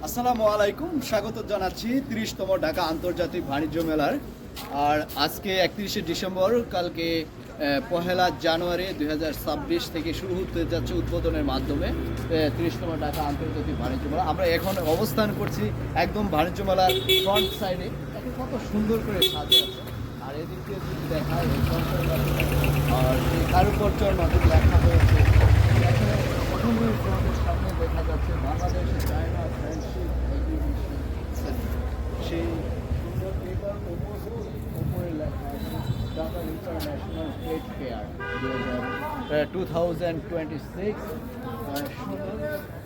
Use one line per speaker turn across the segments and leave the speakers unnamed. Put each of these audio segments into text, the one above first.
আসসালামু আলাইকুম, স্বাগত জানাচ্ছি ৩০তম ঢাকা আন্তর্জাতিক বাণিজ্য মেলার। আর আজকে ৩১শে ডিসেম্বর, কালকে পহেলা জানুয়ারি ২০২৬ থেকে শুরু হতে যাচ্ছে উদ্বোধনের মাধ্যমে ৩০তম ঢাকা আন্তর্জাতিক বাণিজ্য মেলা। আমরা এখন অবস্থান করছি একদম বাণিজ্য মেলার ফ্রন্ট সাইডে। এখন কত সুন্দর করে সাজা আছে, আর এদিকে যদি দেখা হয় আর এই কারুকার্যের মাধ্যমে লেখা হয়েছে। এখানে প্রথমেই সামনে দেখা যাচ্ছে Bangladesh China friendship exhibition centre. সেই সুন্দর পেপার উপরে লেখা আছে ঢাকা ইন্টারন্যাশনাল ট্রেড ফেয়ার 2026।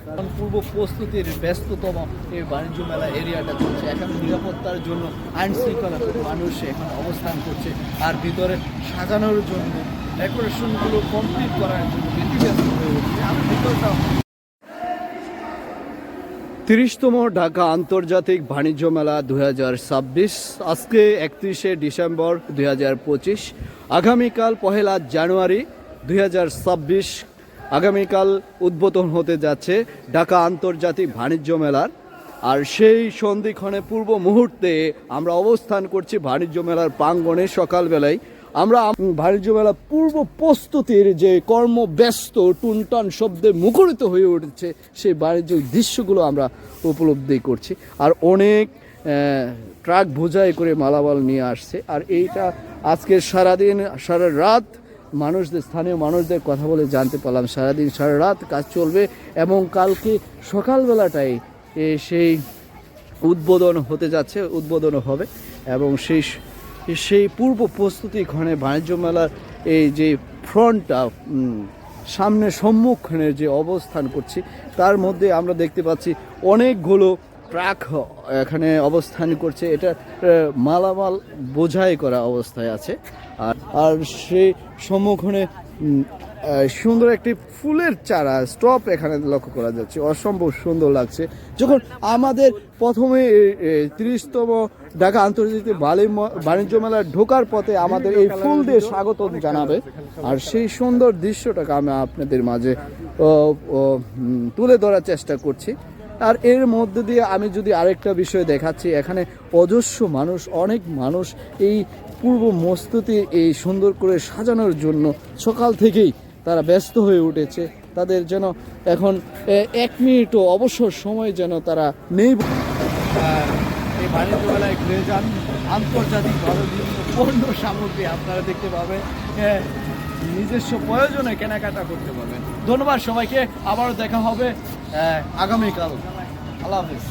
কারণ পূর্ব প্রস্তুতির ব্যস্ততম এই বাণিজ্য মেলা এরিয়াটা চলছে। এখন নিরাপত্তার জন্য আইন শৃঙ্খলা মানুষ এখানে অবস্থান করছে, আর ভিতরে সাজানোর জন্য ডেকোরেশনগুলো কমপ্লিট করার জন্য ব্যতিব্যস্ত হয়ে উঠছে। আমি ভিতরটা ৩০তম ঢাকা আন্তর্জাতিক বাণিজ্য মেলা ২০২৬ আজকে ৩১শে ডিসেম্বর ২০২৫। আগামীকাল পহেলা জানুয়ারি ২০২৬ আগামীকাল উদ্বোধন হতে যাচ্ছে ঢাকা আন্তর্জাতিক বাণিজ্য মেলার। আর সেই সন্ধিক্ষণে পূর্ব মুহূর্তে আমরা অবস্থান করছি বাণিজ্য মেলার প্রাঙ্গণে। সকালবেলায় আমরা বাণিজ্য মেলা পূর্ব প্রস্তুতির যে কর্মব্যস্ত টুনটান শব্দে মুখরিত হয়ে উঠেছে, সেই বাণিজ্যিক দৃশ্যগুলো আমরা উপলব্ধি করছি। আর অনেক ট্রাক বোঝাই করে মালামাল নিয়ে আসছে। আর এইটা আজকে সারাদিন সারা রাত স্থানীয় মানুষদের কথা বলে জানতে পারলাম সারাদিন সারা রাত কাজ চলবে, এবং কালকে সকালবেলাটাই সেই উদ্বোধন হতে যাচ্ছে, উদ্বোধন হবে। এবং সেই পূর্ব প্রস্তুতিক্ষণে বাণিজ্য মেলার এই যে ফ্রন্টটা সামনে সম্মুখীনের যে অবস্থান করছি, তার মধ্যে আমরা দেখতে পাচ্ছি অনেকগুলো ট্রাক এখানে অবস্থান করছে। এটা মালামাল বোঝাই করা অবস্থায় আছে। আর সেই সম্মুখীনে সুন্দর একটি ফুলের চারা স্টপ এখানে লক্ষ্য করা যাচ্ছে, অসম্ভব সুন্দর লাগছে। যখন আমাদের প্রথমে ৩০তম ঢাকা আন্তর্জাতিক বাণিজ্য মেলার ঢোকার পথে আমাদের এই ফুল দিয়ে স্বাগত জানাবে, আর সেই সুন্দর দৃশ্যটাকে আমি আপনাদের মাঝে তুলে ধরার চেষ্টা করছি। আর এর মধ্যে দিয়ে আমি যদি আরেকটা বিষয় দেখাচ্ছি, এখানে অজস্র মানুষ, অনেক মানুষ এই পূর্ব প্রস্তুতি এই সুন্দর করে সাজানোর জন্য সকাল থেকেই তারা ব্যস্ত হয়ে উঠেছে। তাদের যেন এখন ১ মিনিটও অবসর সময় যেন তারা নেই। এই বাণিজ্য মেলায় ঘুরে যান, আন্তর্জাতিকভাবে বিভিন্ন পণ্য সামগ্রী আপনারা দেখতে পাবেন, নিজস্ব প্রয়োজনে কেনাকাটা করতে পারবেন। ধন্যবাদ সবাইকে, আবারও দেখা হবে আগামীকাল। আল্লাহ হাফেজ।